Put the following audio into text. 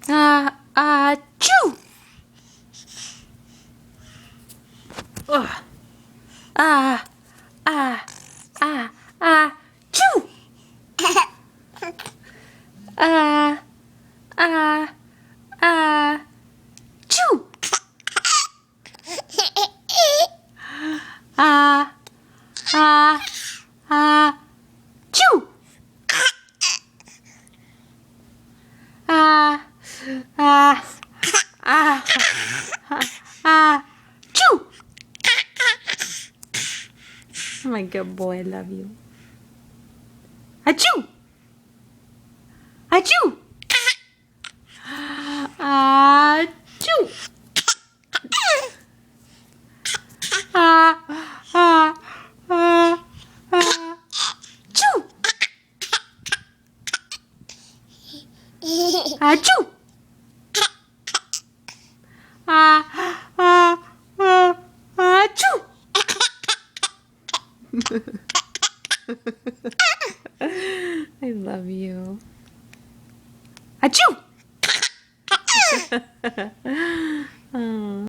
Achoo! Ugh. Ah, ah, achoo! Ah, ah, achoo! Ah, achoo! Ah, ah, achoo! Oh, my good boy, I love you. Achoo! Achoo! Achoo! Ah, ah, ah, achoo! Achoo! Achoo! I love you. Achoo! Oh.